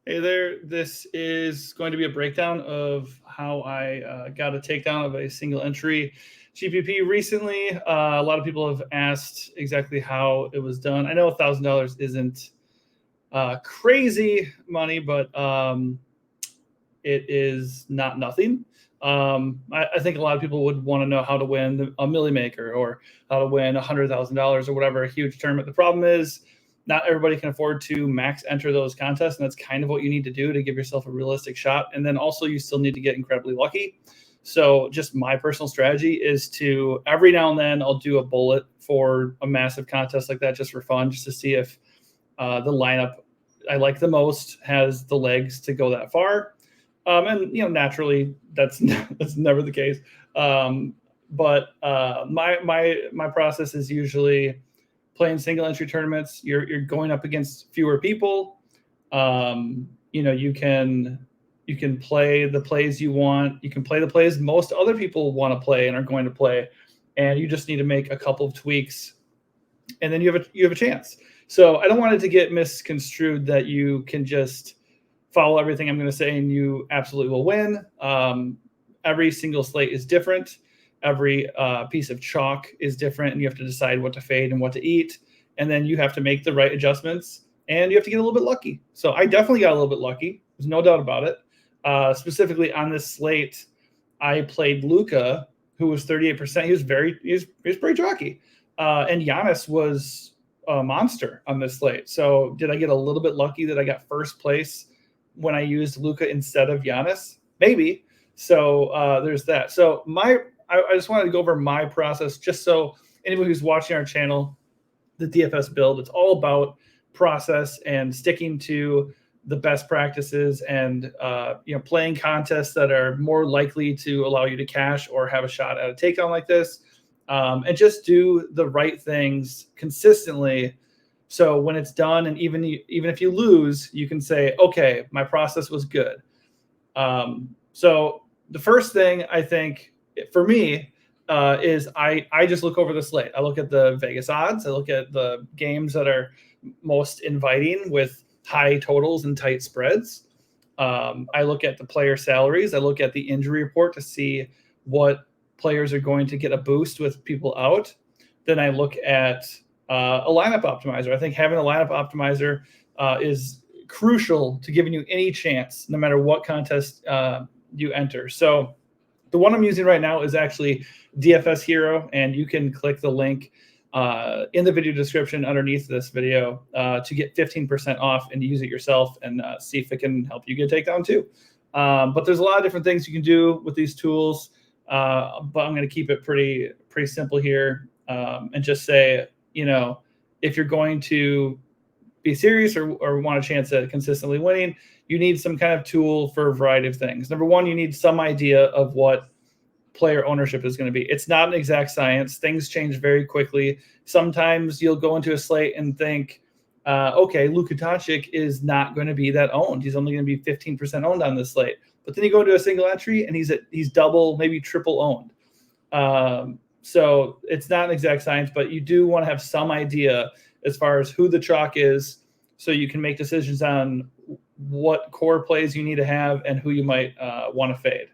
Hey there, this is going to be a breakdown of how I got a takedown of a single entry GPP recently. A lot of people have asked exactly how it was done. I know $1,000 isn't crazy money, but it is not nothing. I think a lot of people would want to know how to win a Millie Maker or how to win $100,000 or whatever, a huge tournament. The problem is not everybody can afford to max enter those contests, and that's kind of what you need to do to give yourself a realistic shot. And then also you still need to get incredibly lucky. So just my personal strategy is to every now and then I'll do a bullet for a massive contest like that just for fun, just to see if the lineup I like the most has the legs to go that far. And naturally, that's that's never the case. But my process is usually playing single entry tournaments. You're going up against fewer people. You can play the plays you want. You can play the plays most other people want to play and are going to play, and you just need to make a couple of tweaks, and then you have a chance. So I don't want it to get misconstrued that you can just follow everything I'm going to say and you absolutely will win. Every single slate is different. Every piece of chalk is different, and you have to decide what to fade and what to eat. And then you have to make the right adjustments, and you have to get a little bit lucky. So I definitely got a little bit lucky. There's no doubt about it. Specifically on this slate, I played Luka, who was 38%. He was pretty chalky. And Giannis was a monster on this slate. So did I get a little bit lucky that I got first place when I used Luka instead of Giannis? Maybe. So there's that. So I just wanted to go over my process just so anybody who's watching our channel, the DFS build, it's all about process and sticking to the best practices and playing contests that are more likely to allow you to cash or have a shot at a takedown like this, and just do the right things consistently. So when it's done, and even if you lose, you can say, okay, my process was good. So the first thing I think for me is I just look over the slate. I look at the Vegas odds. I look at the games that are most inviting with high totals and tight spreads. I look at the player salaries. I look at the injury report to see what players are going to get a boost with people out. Then I look at a lineup optimizer. I think having a lineup optimizer is crucial to giving you any chance, no matter what contest you enter. So the one I'm using right now is actually DFS Hero, and you can click the link in the video description underneath this video to get 15% off and use it yourself and see if it can help you get a takedown too. But there's a lot of different things you can do with these tools, but I'm going to keep it pretty simple here and just say, if you're going to be serious or want a chance at consistently winning, you need some kind of tool for a variety of things. Number one, you need some idea of what player ownership is going to be. It's not an exact science. Things change very quickly. Sometimes you'll go into a slate and think, okay, Luka Doncic is not going to be that owned. He's only going to be 15% owned on this slate. But then you go into a single entry and he's double, maybe triple owned. So it's not an exact science, but you do want to have some idea as far as who the chalk is, so you can make decisions on what core plays you need to have and who you might want to fade.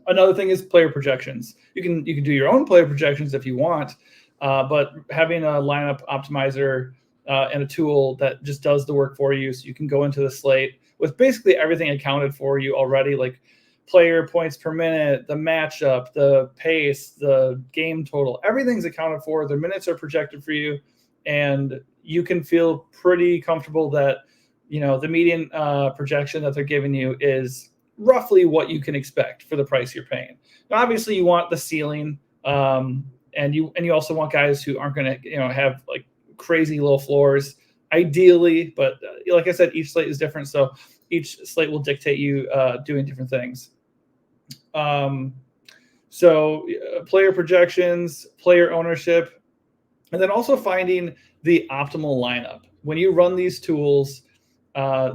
Another thing is player projections. You can do your own player projections if you want, but having a lineup optimizer and a tool that just does the work for you, so you can go into the slate with basically everything accounted for you already, like player points per minute, the matchup, the pace, the game total, everything's accounted for. The minutes are projected for you, and you can feel pretty comfortable that the median projection that they're giving you is roughly what you can expect for the price you're paying. Now, obviously, you want the ceiling, and you also want guys who aren't going to have like crazy low floors, ideally. But like I said, each slate is different, so each slate will dictate you doing different things. So player projections, player ownership, and then also finding the optimal lineup. When you run these tools,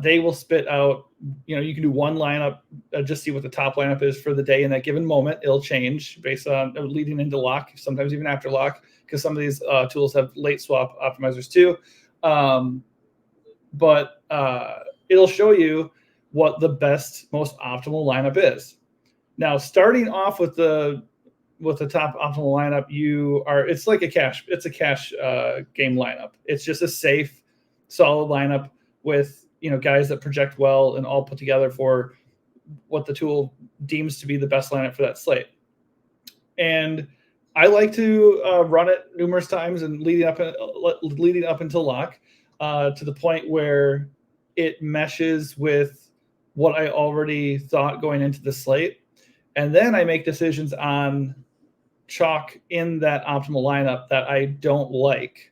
they will spit out, you can do one lineup, just see what the top lineup is for the day in that given moment. It'll change based on leading into lock, sometimes even after lock, because some of these tools have late swap optimizers too. But it'll show you what the best, most optimal lineup is. Now, starting off with the top optimal lineup, it's like a cash game lineup. It's just a safe, solid lineup with guys that project well and all put together for what the tool deems to be the best lineup for that slate. And I like to run it numerous times and leading up until lock to the point where it meshes with what I already thought going into the slate. And then I make decisions on chalk in that optimal lineup that I don't like.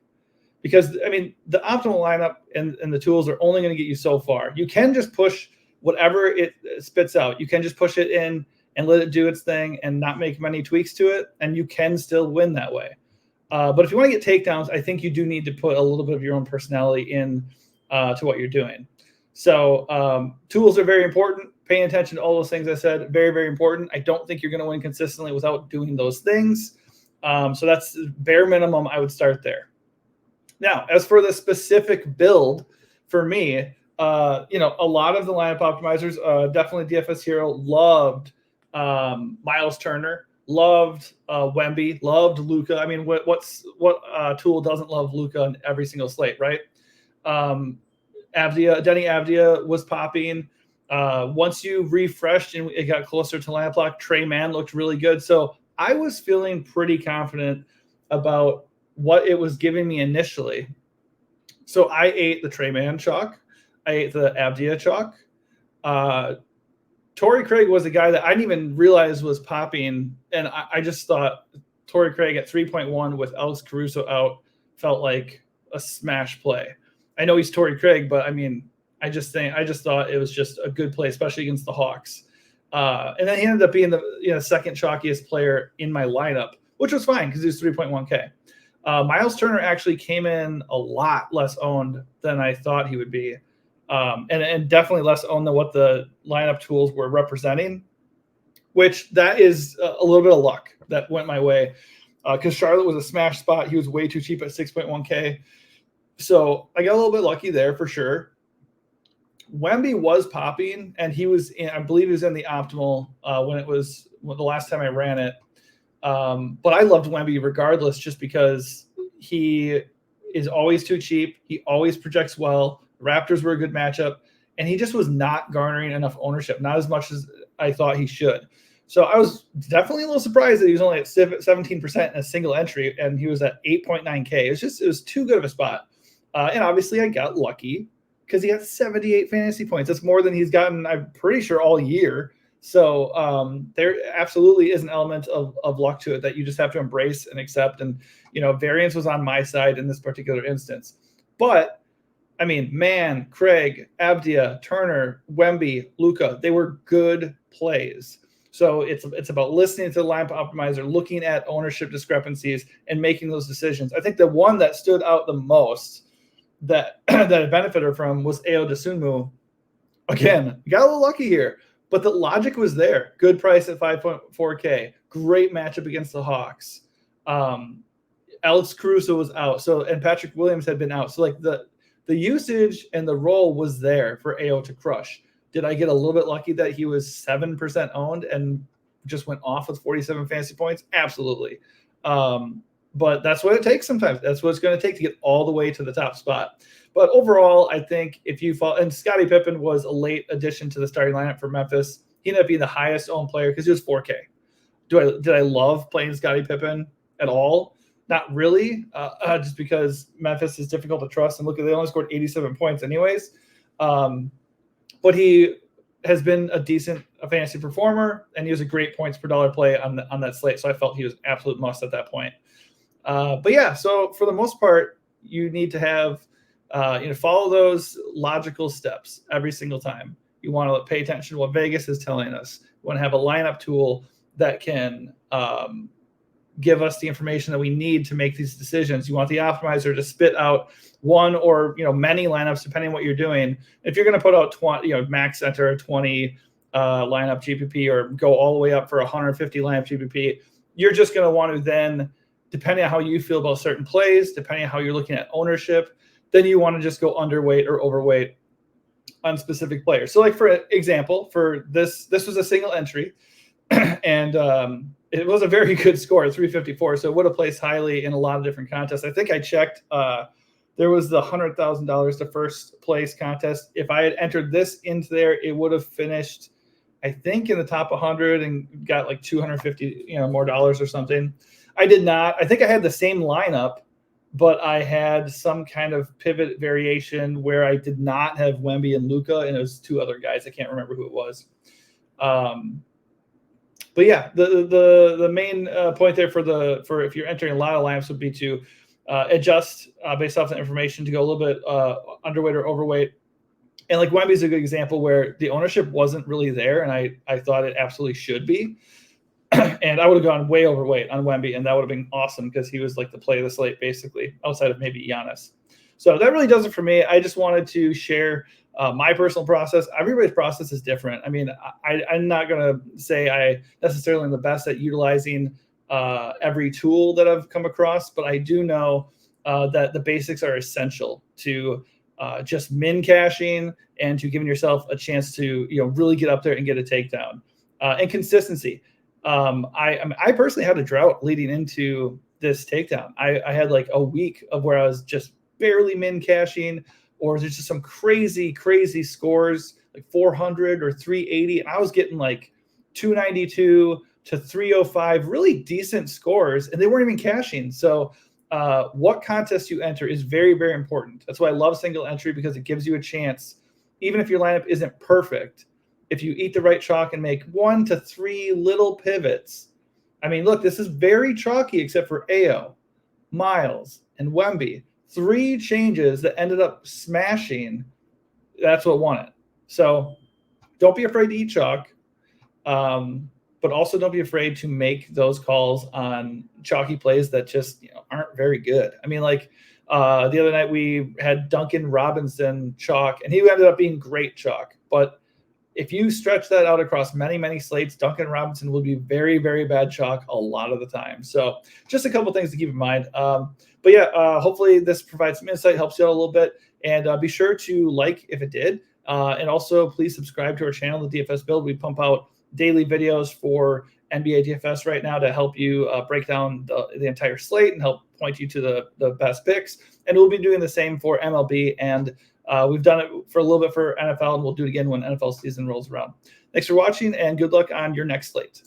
Because, I mean, the optimal lineup and the tools are only going to get you so far. You can just push whatever it spits out. You can just push it in and let it do its thing and not make many tweaks to it, and you can still win that way. But if you want to get takedowns, I think you do need to put a little bit of your own personality in to what you're doing. So tools are very important. Paying attention to all those things I said, very, very important. I don't think you're going to win consistently without doing those things. So that's bare minimum. I would start there. Now, as for the specific build for me, a lot of the lineup optimizers, definitely DFS Hero, loved Miles Turner, loved Wemby, loved Luka. I mean, what tool doesn't love Luka on every single slate, right? Denny Avdia was popping. Once you refreshed and it got closer to lineup lock, Trey Mann looked really good. So I was feeling pretty confident about what it was giving me initially. So I ate the Trey Mann chalk. I ate the Avdia chalk. Torrey Craig was a guy that I didn't even realize was popping. And I just thought Torrey Craig at 3.1 with Alex Caruso out felt like a smash play. I know he's Torrey Craig, but I mean, I just thought it was just a good play, especially against the Hawks. And then he ended up being the second chalkiest player in my lineup, which was fine because he was 3.1K. Miles Turner actually came in a lot less owned than I thought he would be, and definitely less owned than what the lineup tools were representing, which that is a little bit of luck that went my way because Charlotte was a smash spot. He was way too cheap at 6.1K. So I got a little bit lucky there for sure. Wemby was popping, and I believe he was in the optimal when the last time I ran it. But I loved Wemby regardless, just because he is always too cheap. He always projects well. The Raptors were a good matchup, and he just was not garnering enough ownership, not as much as I thought he should. So I was definitely a little surprised that he was only at 17% in a single entry, and he was at 8.9K. It was too good of a spot. And obviously I got lucky because he got 78 fantasy points. That's more than he's gotten, I'm pretty sure, all year. So there absolutely is an element of luck to it that you just have to embrace and accept. And, variance was on my side in this particular instance. But, I mean, Mann, Craig, Avdia, Turner, Wemby, Luka, they were good plays. So it's about listening to the lineup optimizer, looking at ownership discrepancies, and making those decisions. I think the one that stood out the most that I benefited from was Ayo Dosunmu. Again, got a little lucky here. But the logic was there. Good price at 5.4K. Great matchup against the Hawks. Alex Caruso was out. And Patrick Williams had been out. So like the usage and the role was there for Ayo to crush. Did I get a little bit lucky that he was 7% owned and just went off with 47 fantasy points? Absolutely. But that's what it takes sometimes. That's what it's going to take to get all the way to the top spot. But overall, I think if you fall, and Scottie Pippen was a late addition to the starting lineup for Memphis. He ended up being the highest owned player because he was 4K. Did I love playing Scottie Pippen at all? Not really, just because Memphis is difficult to trust. And look, they only scored 87 points anyways. But he has been a decent fantasy performer, and he was a great points per dollar play on that slate. So I felt he was absolute must at that point. But yeah, so for the most part, you need to have follow those logical steps every single time. You want to pay attention to what Vegas is telling us. You want to have a lineup tool that can give us the information that we need to make these decisions. You want the optimizer to spit out one or many lineups depending on what you're doing. If you're going to put out 20, max enter 20 lineup GPP or go all the way up for 150 lineup GPP, you're just going to want to then, depending on how you feel about certain plays, depending on how you're looking at ownership, then you want to just go underweight or overweight on specific players. So like for example, for this was a single entry and it was a very good score, 354. So it would have placed highly in a lot of different contests. I think I checked, there was the $100,000 to first place contest. If I had entered this into there, it would have finished, I think, in the top 100 and got like 250, more dollars or something. I did not. I think I had the same lineup, but I had some kind of pivot variation where I did not have Wemby and Luka, and it was two other guys. I can't remember who it was. But yeah, the main point there for if you're entering a lot of lineups would be to adjust based off the information to go a little bit underweight or overweight. And like Wemby's a good example where the ownership wasn't really there, and I thought it absolutely should be. And I would have gone way overweight on Wemby, and that would have been awesome because he was like the play of the slate, basically, outside of maybe Giannis. So that really does it for me. I just wanted to share my personal process. Everybody's process is different. I mean, I'm not going to say I necessarily am the best at utilizing every tool that I've come across, but I do know that the basics are essential to just min cashing and to giving yourself a chance to really get up there and get a takedown. And consistency. I personally had a drought leading into this takedown. I had like a week of where I was just barely min cashing, or there's just some crazy scores like 400 or 380, and I was getting like 292 to 305, really decent scores, and they weren't even cashing. So what contest you enter is very, very important. That's why I love single entry, because it gives you a chance, even if your lineup isn't perfect, if you eat the right chalk and make 1 to 3 little pivots. I mean, look, this is very chalky except for Ao, Miles, and Wemby. 3 changes that ended up smashing. That's what won it. So don't be afraid to eat chalk, but also don't be afraid to make those calls on chalky plays that just aren't very good. I mean, like the other night we had Duncan Robinson chalk, and he ended up being great chalk. But if you stretch that out across many slates, Duncan Robinson will be very, very bad chalk a lot of the time. So just a couple things to keep in mind. But yeah, hopefully this provides some insight, helps you out a little bit. And be sure to like if it did. And also please subscribe to our channel, The DFS Build. We pump out daily videos for NBA DFS right now to help you break down the entire slate and help point you to the best picks. And we'll be doing the same for MLB, and we've done it for a little bit for NFL, and we'll do it again when NFL season rolls around. Thanks for watching, and good luck on your next slate.